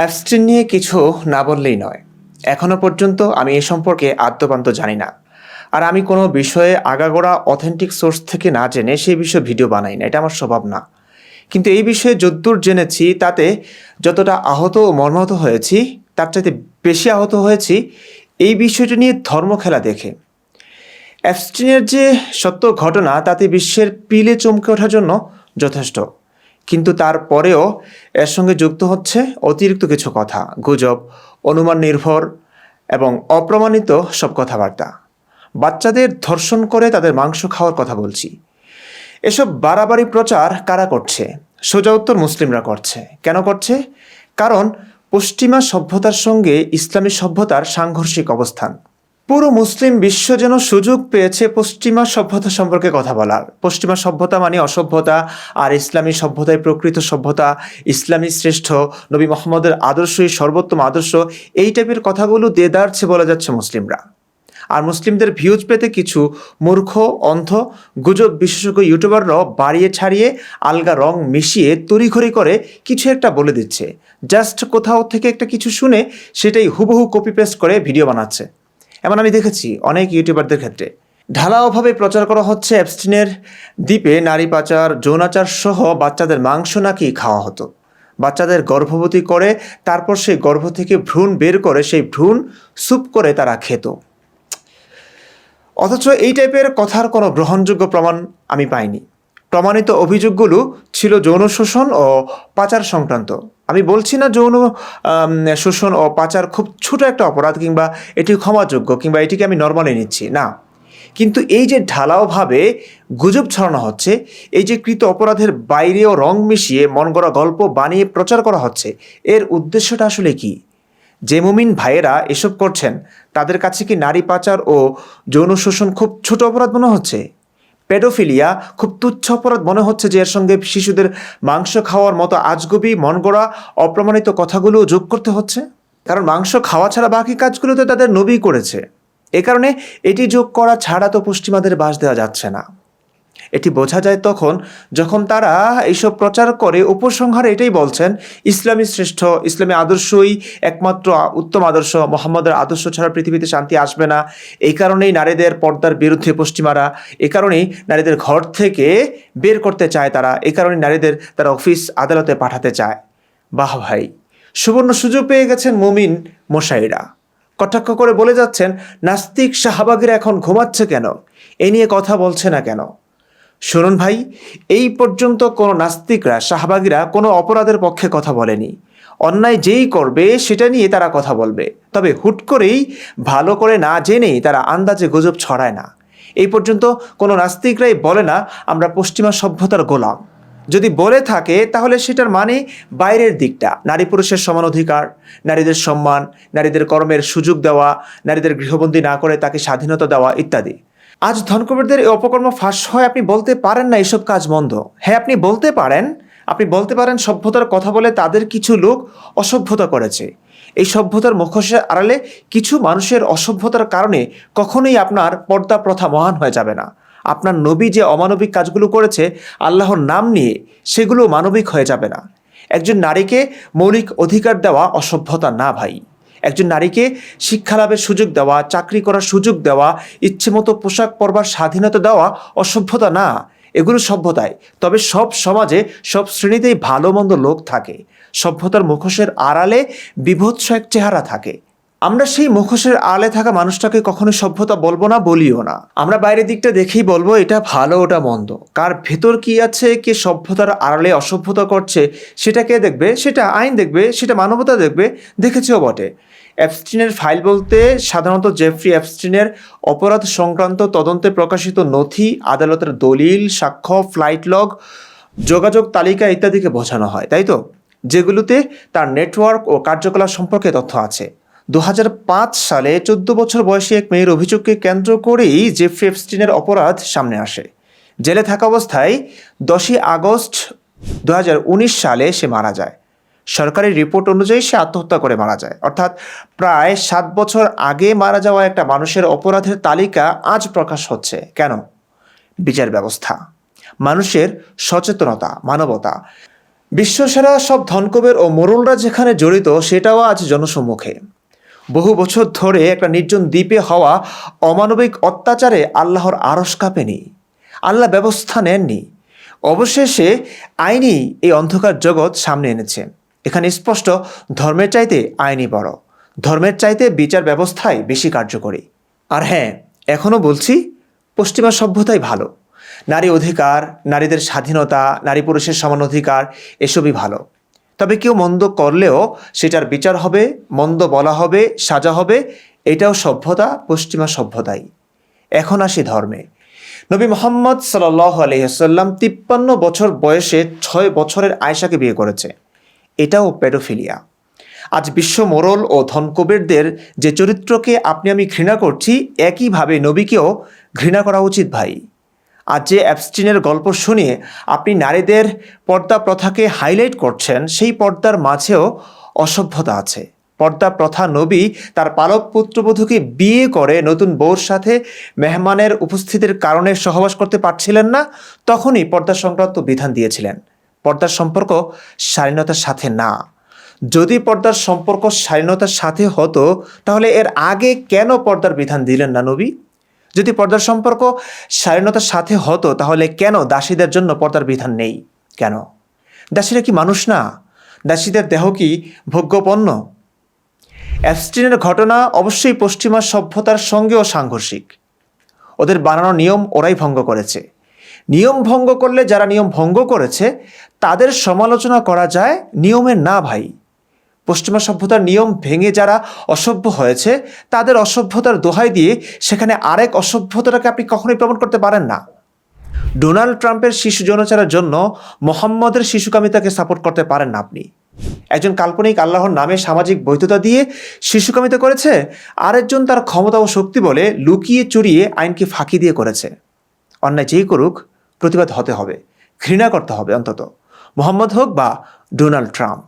অ্যাবস্টিন নিয়ে কিছু না বললেই নয়। এখনো পর্যন্ত আমি এ সম্পর্কে আদ্যোপান্ত জানি না। আর আমি কোনো বিষয়ে আগাগোড়া অথেন্টিক সোর্স থেকে না জেনে সেই বিষয়ে ভিডিও বানাই না, এটা আমার স্বভাব না। কিন্তু এই বিষয়ে যদ্দূর জেনেছি তাতে যতটা আহত ও মর্মাহত হয়েছি তার চাইতে বেশি আহত হয়েছি এই বিষয়টি নিয়ে ধর্ম খেলা দেখে। অ্যাবস্টিনের যে সত্য ঘটনা তাতে বিশ্বের পিলে চমকে ওঠার জন্য যথেষ্ট, কিন্তু তারপরেও এর সঙ্গে যুক্ত হচ্ছে অতিরিক্ত কিছু কথা, গুজব, অনুমান নির্ভর এবং অপ্রমাণিত সব কথাবার্তা। বাচ্চাদের ধর্ষণ করে তাদের মাংস খাওয়ার কথা বলছি। এসব বাড়াবাড়ি প্রচার কারা করছে? সোজা উত্তর মুসলিমরা করছে। কেন করছে? কারণ পশ্চিমা সভ্যতার সঙ্গে ইসলামী সভ্যতার সাংঘর্ষিক অবস্থান। পুরো মুসলিম বিশ্ব যেন সুযোগ পেয়েছে পশ্চিমা সভ্যতা সম্পর্কে কথা বলার। পশ্চিমা সভ্যতা মানে অসভ্যতা, আর ইসলামী সভ্যতায় প্রকৃত সভ্যতা, ইসলামী শ্রেষ্ঠ, নবী মোহাম্মদের আদর্শই সর্বোত্তম আদর্শ, এই টাইপের কথাগুলো দেদারছে বলা যাচ্ছে মুসলিমরা। আর মুসলিমদের ভিউজ পেতে কিছু মূর্খ, অন্ধ, গুজব বিশেষজ্ঞ ইউটিউবাররাও বাড়িয়ে ছাড়িয়ে আলগা রং মিশিয়ে তড়িঘড়ি করে কিছু একটা বলে দিচ্ছে। জাস্ট কোথাও থেকে একটা কিছু শুনে সেটাই হুবহু কপি পেস্ট করে ভিডিও বানাচ্ছে। এমন আমি দেখেছি অনেক ইউটিউবারদের ক্ষেত্রে। ঢালাওভাবে প্রচার করা হচ্ছে অ্যাবস্টিনের দ্বীপে নারী পাচার, যৌনাচার সহ বাচ্চাদের মাংস নাকি খাওয়া হতো। বাচ্চাদের গর্ভবতী করে তারপর সেই গর্ভ থেকে ভ্রূণ বের করে সেই ভ্রূণ স্যুপ করে তারা খেত। অথচ এই টাইপের কথার কোনো গ্রহণযোগ্য প্রমাণ আমি পাইনি। প্রমাণিত অভিযোগগুলো ছিল যৌন শোষণ ও পাচার সংক্রান্ত। আমি বলছি না যৌন শোষণ ও পাচার খুব ছোট একটা অপরাধ কিংবা এটি ক্ষমাযোগ্য কিংবা এটিকে আমি নর্মালি নিচ্ছি না, কিন্তু এই যে ঢালাওভাবে গুজব ছড়ানো হচ্ছে, এই যে কৃত অপরাধের বাইরেও রং মিশিয়ে মন গড়া গল্প বানিয়ে প্রচার করা হচ্ছে, এর উদ্দেশ্যটা আসলে কি? যে মুমিন ভাইয়েরা এসব করছেন তাদের কাছে কি নারী পাচার ও যৌন শোষণ খুব ছোট অপরাধ মনে হচ্ছে? পেডোফিলিয়া খুব তুচ্ছ অপরাধ মনে হচ্ছে যে এর সঙ্গে শিশুদের মাংস খাওয়ার মতো আজগুবি মনগড়া অপ্রমাণিত কথাগুলো যোগ করতে হচ্ছে? কারণ মাংস খাওয়া ছাড়া বাকি কাজগুলো তো তাদের নবী করেছে। এ কারণে এটি যোগ করা ছাড়া তো পশ্চিমাদের বাস দেওয়া যাচ্ছে না। এটি বোঝা যায় তখন যখন তারা এইসব প্রচার করে উপসংহারে এটাই বলছেন, ইসলামী শ্রেষ্ঠ, ইসলামী আদর্শই একমাত্র উত্তম আদর্শ, মোহাম্মদের আদর্শ ছাড়া পৃথিবীতে শান্তি আসবে না। এই কারণেই নারীদের পর্দার বিরুদ্ধে পশ্চিমারা, এ কারণেই নারীদের ঘর থেকে বের করতে চায় তারা, এ কারণেই নারীদের তারা অফিস আদালতে পাঠাতে চায়। বাহ ভাই, সুবর্ণ সুযোগ পেয়ে গেছেন মুমিন মশাইরা। কটাক্ষ করে বলে যাচ্ছেন, নাস্তিক শাহবাগীরা এখন ঘুমাচ্ছে কেন, এ নিয়ে কথা বলছে না কেন? শুনুন ভাই, এই পর্যন্ত কোনো নাস্তিকরা, শাহবাগীরা কোনো অপরাধের পক্ষে কথা বলেনি। অন্যায় যেই করবে সেটা নিয়ে তারা কথা বলবে, তবে হুট করেই ভালো করে না জেনেই তারা আন্দাজে গুজব ছড়ায় না। এই পর্যন্ত কোনো নাস্তিকরাই বলে না আমরা পশ্চিমা সভ্যতার গোলাম। যদি বলে থাকে তাহলে সেটার মানে বাইরের দিকটা, নারী পুরুষের সমান অধিকার, নারীদের সম্মান, নারীদের কর্মের সুযোগ দেওয়া, নারীদের গৃহবন্দী না করে তাকে স্বাধীনতা দেওয়া ইত্যাদি। আজ ধনকুবেরদের এই অপকর্ম ফাঁস হয় আপনি বলতে পারেন না এসব কাজ মন্দ। হ্যাঁ, আপনি বলতে পারেন সভ্যতার কথা বলে তাদের কিছু লোক অসভ্যতা করেছে। এই সভ্যতার মুখোশের আড়ালে কিছু মানুষের অসভ্যতার কারণে কখনোই আপনার পর্দা প্রথা মহান হয়ে যাবে না। আপনার নবী যে অমানবিক কাজগুলো করেছে আল্লাহর নাম নিয়ে, সেগুলো মানবিক হয়ে যাবে না। একজন নারীকে মৌলিক অধিকার দেওয়া অসভ্যতা না ভাই। একজন নারীকে শিক্ষা লাভের সুযোগ দেওয়া, চাকরি করার সুযোগ দেওয়া, ইচ্ছেমতো পোশাক পরবার স্বাধীনতা দেওয়া অসভ্যতা না, এগুলো সভ্যতায়। তবে সব সমাজে সব শ্রেণীতেই ভালো মন্দ লোক থাকে। সভ্যতার মুখোশের আড়ালে বিভৎস এক চেহারা থাকে। আমরা সেই মুখোশের আড়ালে থাকা মানুষটাকে কখনো সভ্যতা বলবো না, বলিও না। আমরা বাইরের দিকটা দেখেই বলবো এটা ভালো ওটা মন্দ। কার ভেতর কি আছে, কে সভ্যতার আড়ালে অসভ্যতা করছে, সেটা কে দেখবে? সেটা আইন দেখবে, সেটা মানবতা দেখবে, দেখেছেও বটে। অ্যাবস্টিনের ফাইল বলতে সাধারণত জেফ্রি অ্যাবস্টিনের অপরাধ সংক্রান্ত তদন্তে প্রকাশিত নথি, আদালতের দলিল, সাক্ষ্য, ফ্লাইট লগ, যোগাযোগ তালিকা ইত্যাদিকে বোঝানো হয়, তাই তো? যেগুলোতে তার নেটওয়ার্ক ও কার্যকলাপ সম্পর্কে তথ্য আছে। 2005 সালে 14 বছর বয়সী এক মেয়ের অভিযোগকে কেন্দ্র করেই জেফ্রি অ্যাবস্টিনের অপরাধ সামনে আসে। জেলে থাকা অবস্থায় 10 আগস্ট 2019 সালে সে মারা যায়। সরকারি রিপোর্ট অনুযায়ী সে আত্মহত্যা করে মারা যায়। অর্থাৎ প্রায় 7 বছর আগে মারা যাওয়া একটা মানুষের অপরাধের তালিকা আজ প্রকাশ হচ্ছে। কেন? বিচার ব্যবস্থা, মানুষের সচেতনতা, মানবতা। বিশ্বসেরা সব ধনকুবের ও মোড়লরা যেখানে জড়িত সেটাও আজ জনসম্মুখে। বহু বছর ধরে একটা নির্জন দ্বীপে হওয়া অমানবিক অত্যাচারে আল্লাহর আরশ কাঁপেনি, আল্লাহ ব্যবস্থা নেননি। অবশেষে আইনই এই অন্ধকার জগৎ সামনে এনেছে। এখানে স্পষ্ট ধর্মের চাইতে আইনই বড়, ধর্মের চাইতে বিচার ব্যবস্থাই বেশি কার্যকরী। আর হ্যাঁ, এখনও বলছি, পশ্চিমা সভ্যতাই ভালো। নারী অধিকার, নারীদের স্বাধীনতা, নারী পুরুষের সমান অধিকার, এসবই ভালো। তবে কেউ মন্দ করলেও সেটার বিচার হবে, মন্দ বলা হবে, সাজা হবে। এটাও সভ্যতা, পশ্চিমা সভ্যতাই। এখন আসি ধর্মে। নবী মোহাম্মদ সাল্লাল্লাহু আলাইহি ওয়াসাল্লাম 53 বছর বয়সে 6 বছরের আয়েশাকে বিয়ে করেছে। এটাও পেডোফিলিয়া। আজ বিশ্ব মোড়ল ও ধনকুবেরদের যে চরিত্রকে আপনি আমি ঘৃণা করছি, একইভাবে নবীকেও ঘৃণা করা উচিত ভাই। আজ যে অ্যাবস্টিনের গল্প শুনিয়ে আপনি নারীদের পর্দা প্রথাকে হাইলাইট করছেন, সেই পর্দার মাঝেও অসভ্যতা আছে। পর্দা প্রথা নবী তার পালক পুত্রবধূকে বিয়ে করে নতুন বউর সাথে মেহমানের উপস্থিতির কারণে সহবাস করতে পারছিলেন না, তখনই পর্দা সংক্রান্ত বিধান দিয়েছিলেন। পর্দার সম্পর্ক শালীনতার সাথে না। যদি পর্দার সম্পর্ক শালীনতার সাথে হতো তাহলে এর আগে কেন পর্দার বিধান দিলেন না নবী? যদি পর্দার সম্পর্ক শালীনতার সাথে হতো তাহলে কেন দাসীদের জন্য পর্দার বিধান নেই? কেন? দাসীরা কি মানুষ না? দাসীদের দেহ কি ভোগ্যপণ্য? অ্যাবস্টিনের ঘটনা অবশ্যই পশ্চিমা সভ্যতার সঙ্গেও সাংঘর্ষিক। ওদের বানানো নিয়ম ওরাই ভঙ্গ করেছে। নিয়ম ভঙ্গ করলে যারা নিয়ম ভঙ্গ করেছে তাদের সমালোচনা করা যায়, নিয়মের না ভাই। পশ্চিমা সভ্যতার নিয়ম ভেঙে যারা অসভ্য হয়েছে তাদের অসভ্যতার দোহাই দিয়ে সেখানে আরেক অসভ্যতাটাকে আপনি কখনোই প্রমাণ করতে পারেন না। ডোনাল্ড ট্রাম্পের শিশু যৌনাচারের জন্য মোহাম্মদের শিশুকামিতাকে সাপোর্ট করতে পারেন না আপনি। একজন কাল্পনিক আল্লাহর নামে সামাজিক বৈধতা দিয়ে শিশুকামিতা করেছে, আরেকজন তার ক্ষমতা ও শক্তি বলে লুকিয়ে চুরিয়ে আইনকে ফাঁকি দিয়ে করেছে। অন্যায় যেই করুক প্রতিবাদ হতে হবে, ঘৃণা করতে হবে, অন্তত মোহাম্মদ হোক বা ডোনাল্ড ট্রাম্প।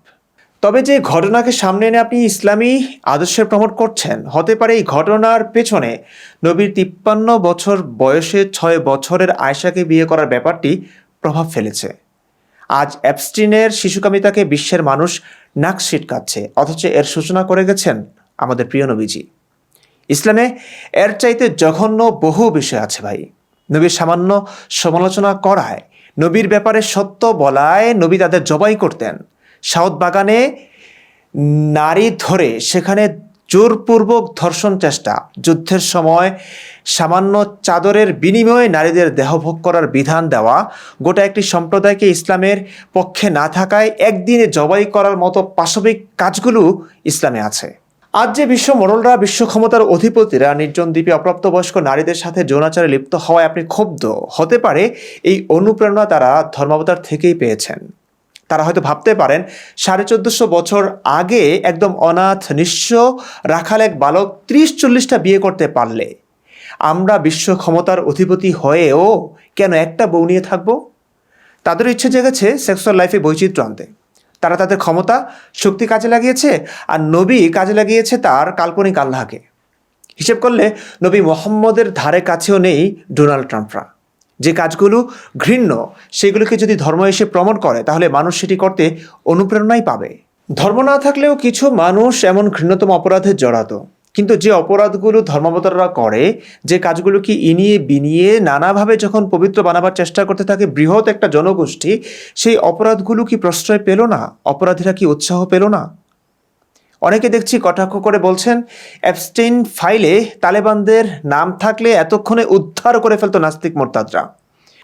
তবে যে ঘটনাকে সামনে এনে আপনি ইসলামী আদর্শের প্রমোট করছেন, হতে পারে এই ঘটনার পেছনে নবীর 53 বছর বয়সে 6 বছরের আয়েশাকে বিয়ে করার ব্যাপারটি প্রভাব ফেলেছে। আজ অ্যাবস্টিনের শিশুকামিতাকে বিশ্বের মানুষ নাক সিটকাচ্ছে, অথচ এর সূচনা করে গেছেন আমাদের প্রিয় নবীজি। ইসলামে এর চাইতে জঘন্য বহু বিষয় আছে ভাই। নবীর সামান্য সমালোচনা করায়, নবীর ব্যাপারে সত্য বলায় নবী তাদের জবাই করতেন। সাউথ বাগানে নারী ধরে সেখানে জোরপূর্বক ধর্ষণ চেষ্টা, যুদ্ধের সময় সামান্য চাদরের বিনিময়ে নারীদের দেহভোগ করার বিধান দেওয়া, গোটা একটি সম্প্রদায়কে ইসলামের পক্ষে না থাকায় একদিনে জবাই করার মতো পাশবিক কাজগুলো ইসলামে আছে। আজ যে বিশ্ব মোড়লরা, বিশ্ব ক্ষমতার অধিপতিরা নির্জন দ্বীপে অপ্রাপ্তবয়স্ক নারীদের সাথে যৌনাচারে লিপ্ত হওয়ায় আপনি ক্ষুব্ধ, হতে পারে এই অনুপ্রেরণা তারা ধর্মাবতার থেকেই পেয়েছেন। তারা হয়তো ভাবতে পারেন 1450 বছর আগে একদম অনাথ নিঃস্ব রাখাল এক বালক 30-40টা বিয়ে করতে পারলে আমরা বিশ্ব ক্ষমতার অধিপতি হয়েও কেন একটা বউ নিয়ে থাকবো? তাদের ইচ্ছে জেগেছে সেক্সুয়াল লাইফে বৈচিত্র্য আনতে। তারা তাদের ক্ষমতা শক্তি কাজে লাগিয়েছে, আর নবী কাজে লাগিয়েছে তার কাল্পনিক আল্লাহকে। হিসেব করলে নবী মোহাম্মদের ধারে কাছেও নেই ডোনাল্ড ট্রাম্পরা। যে কাজগুলো ঘৃণ্য সেগুলোকে যদি ধর্ম এসে প্রমোট করে তাহলে মানুষ সেটি করতে অনুপ্রেরণাই পাবে। ধর্ম না থাকলেও কিছু মানুষ এমন ঘৃণ্যতম অপরাধে জড়াতো, কিন্তু যে অপরাধগুলো ধর্মাবতাররা করে, যে কাজগুলোকে ইনিয়ে বিনিয়ে নানাভাবে যখন পবিত্র বানাবার চেষ্টা করতে থাকে বৃহৎ একটা জনগোষ্ঠী, সেই অপরাধগুলো কি প্রশ্রয় পেল না? অপরাধীরা কি উৎসাহ পেল না? অনেকে দেখছি কটাক্ষ করে বলছেন, অ্যাবস্টেইন ফাইলে তালেবানদের নাম থাকলে এতক্ষণে উদ্ধার করে ফেলতো নাস্তিক মোরতাদরা।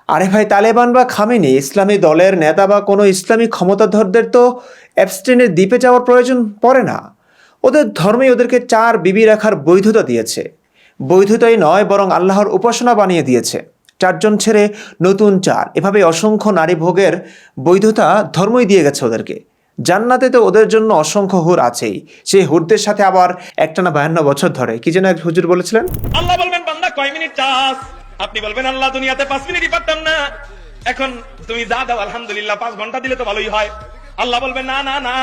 আরে ভাই, তালেবান বা খামেনি ইসলামী দলের নেতা বা কোনো ইসলামী ক্ষমতাধরদের তো অ্যাবস্টেইনের দ্বীপে যাওয়ার প্রয়োজন পড়ে না। ওদের ধর্মেই ওদেরকে 4 বিবি রাখার বৈধতা দিয়েছে। বৈধতাই নয়, বরং আল্লাহর উপাসনা বানিয়ে দিয়েছে। 4 জন ছেড়ে নতুন 4, এভাবে অসংখ্য নারী ভোগের বৈধতা ধর্মই দিয়ে গেছে ওদেরকে। জান্নাতে তো ওদের জন্য অসংখ্য হুর আছেই। সেই হুরদের সাথে আবার একটানা 52 বছর ধরে কি যেন এক হুজুর বলেছিলেন, আল্লাহ বলবেন বান্দা কয় মিনিট চাস, আপনি বলবেন আল্লাহ দুনিয়াতে 5 মিনিটই পারতাম না, এখন তুমি যা দাও আলহামদুলিল্লাহ 5 ঘন্টা দিলে তো ভালোই হয়। আল্লাহ বলবেন না না না,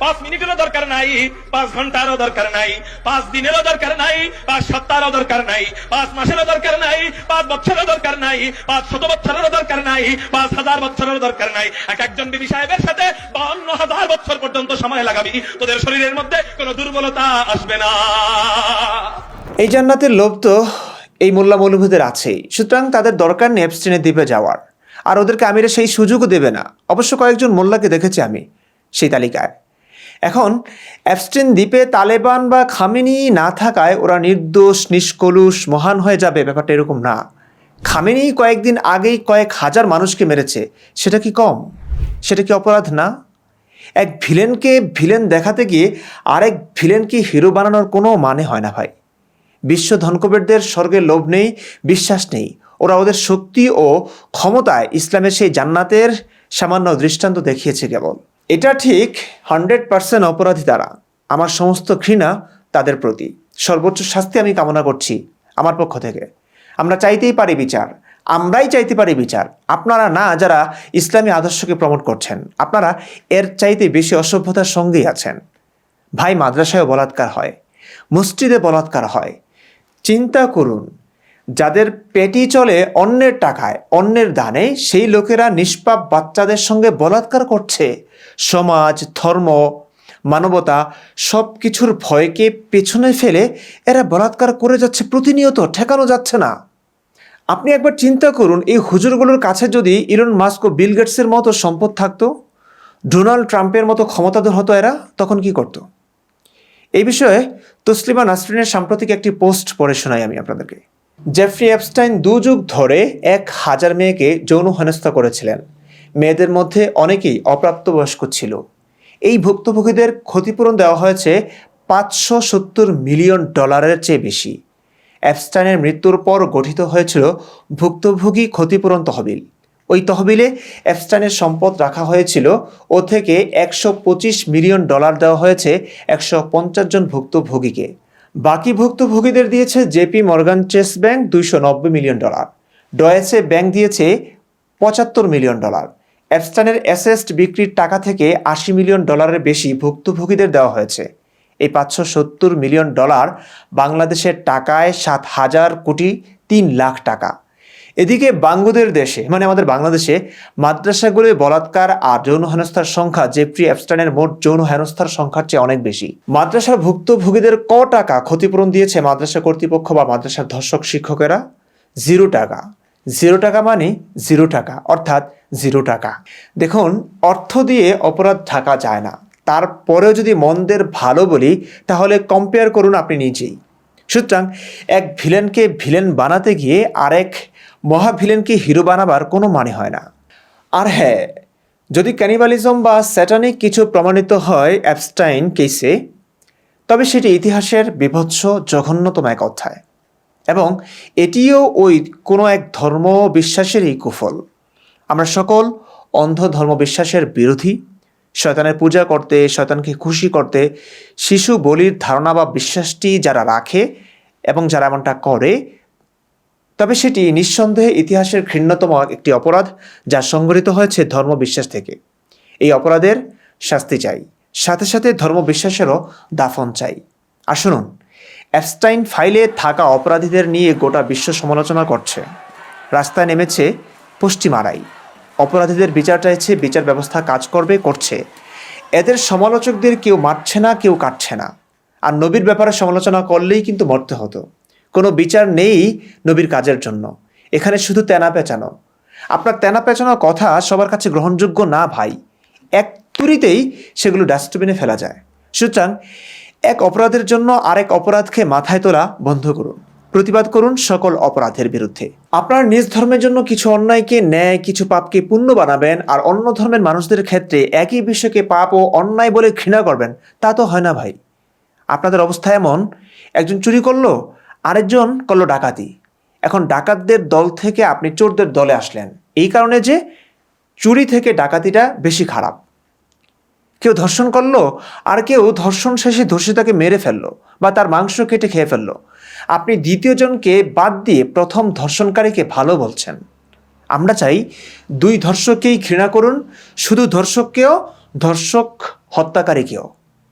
5 মিনিটেরও দরকার নাই, 5 ঘন্টারও দরকার নাই, 5 দিনেরও দরকার নাই, 5 সপ্তাহেরও দরকার নাই, 5 মাসেরও দরকার নাই, 5 বছরেরও দরকার নাই, 500 বছরেরও দরকার নাই, 5000 বছরেরও দরকার নাই। একজন বিবি সাহেবের সাথে 52,000 বছর পর্যন্ত সময় লাগাবি, তোদের শরীরের মধ্যে কোনো দুর্বলতা আসবে না। এই জান্নাতের লোভ তো এই মোল্লা মৌলভীদের আছেই, সুতরাং তাদের দরকার নেই অ্যাবস্টাইনের দ্বীপে যাওয়ার, আর ওদেরকে আমিরা সেই সুযোগও দেবে না। অবশ্য কয়েকজন মোল্লাকে দেখেছি আমি সেই তালিকায়। এখন অ্যাবস্টাইন দ্বীপে তালেবান বা খামেনি না থাকায় ওরা নির্দোষ নিষ্কলুষ মহান হয়ে যাবে, ব্যাপারটা এরকম না। খামেনি কয়েকদিন আগেই কয়েক হাজার মানুষকে মেরেছে, সেটা কি কম? সেটা কি অপরাধ না? এক ভিলেনকে ভিলেন দেখাতে গিয়ে আরেক ভিলেনকে হিরো বানানোর কোনো মানে হয় না ভাই। বিশ্ব ধনকুবেরদের স্বর্গের লোভ নেই, বিশ্বাস নেই। ওরা ওদের শক্তি ও ক্ষমতায় ইসলামের সেই জান্নাতের সামান্য দৃষ্টান্ত দেখিয়েছে কেবল। এটা ঠিক 100% অপরাধী তারা। আমার সমস্ত ঘৃণা তাদের প্রতি। সর্বোচ্চ শাস্তি আমি কামনা করছি আমার পক্ষ থেকে। আমরা চাইতেই পারি বিচার, আমরাই চাইতে পারি বিচার, আপনারা না যারা ইসলামী আদর্শকে প্রমোট করছেন। আপনারা এর চাইতে বেশি অসভ্যতার সঙ্গেই আছেন। ভাই, মাদ্রাসায় বলাৎকার হয়, মসজিদে বলাৎকার হয়। চিন্তা করুন, যাদের পেটি চলে অন্যের টাকায়, অন্যের দানে, সেই লোকেরা নিষ্পাপ বাচ্চাদের সঙ্গে বলাৎকার করছে। সমাজ, ধর্ম, মানবতা সব কিছুর ভয়কে পেছনে ফেলে এরা বলাৎকার করে যাচ্ছে প্রতিনিয়ত, ঠেকানো যাচ্ছে না। আপনি একবার চিন্তা করুন, এই হুজুরগুলোর কাছে যদি ইলন মাস্ক ও বিল গেটসের মতো সম্পদ থাকতো, ডোনাল্ড ট্রাম্পের মতো ক্ষমতাধর হতো এরা, তখন কি করতো? এই বিষয়ে তসলিমা নাসরিনের সাম্প্রতিক একটি পোস্ট পড়ে শোনাই আমি আপনাদেরকে। জেফ্রি এপস্টাইন 2 যুগ ধরে 1000 মেয়েকে যৌন হেনস্থা করেছিলেন। মেয়েদের মধ্যে অনেকেই অপ্রাপ্তবয়স্ক ছিল। এই ভুক্তভোগীদের ক্ষতিপূরণ দেওয়া হয়েছে $570 মিলিয়ন চেয়ে বেশি। এপস্টাইনের মৃত্যুর পর গঠিত হয়েছিল ভুক্তভোগী ক্ষতিপূরণ তহবিল। ওই তহবিলে এপস্টাইনের সম্পদ রাখা হয়েছিল। ও থেকে $125 মিলিয়ন দেওয়া হয়েছে 150 জন ভুক্তভোগীকে। বাকি ভুক্তভোগীদের দিয়েছে JP Morgan Chase bank $290 million, Deutsche bank দিয়েছে $75 মিলিয়ন। এপস্টাইনের অ্যাসেট বিক্রির টাকা থেকে $80 মিলিয়ন বেশি ভুক্তভোগীদের দেওয়া হয়েছে। এই $570 মিলিয়ন বাংলাদেশের টাকায় 7,000 কোটি 3 লাখ টাকা। এদিকে বাঙ্গুদের দেশে, মানে আমাদের বাংলাদেশে, মাদ্রাসাগুলোয় বলাৎকার আর যৌন হেনস্থার সংখ্যা জেফ্রি এপস্টাইনের মোট যৌন হেনস্থার সংখ্যার চেয়ে অনেক বেশি। মাদ্রাসার ভুক্তভোগীদের টাকা ক্ষতিপূরণ দিয়েছে মাদ্রাসা কর্তৃপক্ষ বা মাদ্রাসার ধর্ষক শিক্ষকেরা? 0 টাকা। 0 টাকা মানে 0 টাকা, অর্থাৎ 0 টাকা। দেখুন, অর্থ দিয়ে অপরাধ ঢাকা যায় না। তারপরেও যদি মন্দের ভালো বলি, তাহলে কম্পেয়ার করুন আপনি নিজেই। সুতরাং এক ভিলেনকে ভিলেন বানাতে গিয়ে আরেক মহাভিলেনকে হিরো বানাবার কোনো মানে হয় না। আর হ্যাঁ, যদি ক্যানিবালিজম বা স্যাটানিক কিছু প্রমাণিত হয় অ্যাপস্টাইন কেসে, তবে সেটি ইতিহাসের বিভৎস জঘন্যতম এক অধ্যায়, এবং এটিও ওই কোনো এক ধর্ম বিশ্বাসেরই কুফল। আমরা সকল অন্ধ ধর্ম বিশ্বাসের বিরোধী। শয়তানের পূজা করতে, শয়তানকে খুশি করতে শিশু বলির ধারণা বা বিশ্বাসটি যারা রাখে এবং যারা এমনটা করে, তবে সেটি নিঃসন্দেহে ইতিহাসের ঘৃণ্যতম একটি অপরাধ, যা সংঘটিত হয়েছে ধর্মবিশ্বাস থেকে। এই অপরাধের শাস্তি চাই, সাথে সাথে ধর্মবিশ্বাসেরও দাফন চাই। আর শুনুন, এপস্টাইন ফাইলে থাকা অপরাধীদের নিয়ে গোটা বিশ্ব সমালোচনা করছে। রাস্তায় নেমেছে পশ্চিমারাই, অপরাধীদের বিচার চাইছে, বিচার ব্যবস্থা কাজ করবে, করছে। এদের সমালোচকদের কেউ মারছে না, কেউ কাটছে না। আর নবীর ব্যাপারে সমালোচনা করলেই কিন্তু মরতে হতো। কোনো বিচার নেই নবীর কাজের জন্য। এখানে শুধু তেনা পেঁচানো। আপনার তেনা পেঁচানোর কথা সবার কাছে গ্রহণযোগ্য না ভাই। এক তুড়িতেই সেগুলো ডাস্টবিনে ফেলা যায়। সুতরাং এক অপরাধের জন্য আরেক অপরাধকে মাথায় তোলা বন্ধ করুন। প্রতিবাদ করুন সকল অপরাধের বিরুদ্ধে। আপনার নিজ ধর্মের জন্য কিছু অন্যায়কে ন্যায়, কিছু পাপকে পুণ্য বানাবেন, আর অন্য ধর্মের মানুষদের ক্ষেত্রে একই বিষয়কে পাপ ও অন্যায় বলে ঘৃণা করবেন, তা তো হয় না ভাই। আপনাদের অবস্থা এমন, একজন চুরি করলো, আরেকজন করলো ডাকাতি। এখন ডাকাতদের দল থেকে আপনি চোরদের দলে আসলেন, এই কারণে যে চুরি থেকে ডাকাতিটা বেশি খারাপ। কেউ ধর্ষণ করলো, আর কেউ ধর্ষণ শেষে ধর্ষিতাকে মেরে ফেললো বা তার মাংস কেটে খেয়ে ফেললো। আপনি দ্বিতীয়জনকে বাদ দিয়ে প্রথম ধর্ষণকারীকে ভালো বলছেন। আমরা চাই 2 ধর্ষককেই ঘৃণা করুন, শুধু ধর্ষককেও ধর্ষক হত্যাকারীকেও।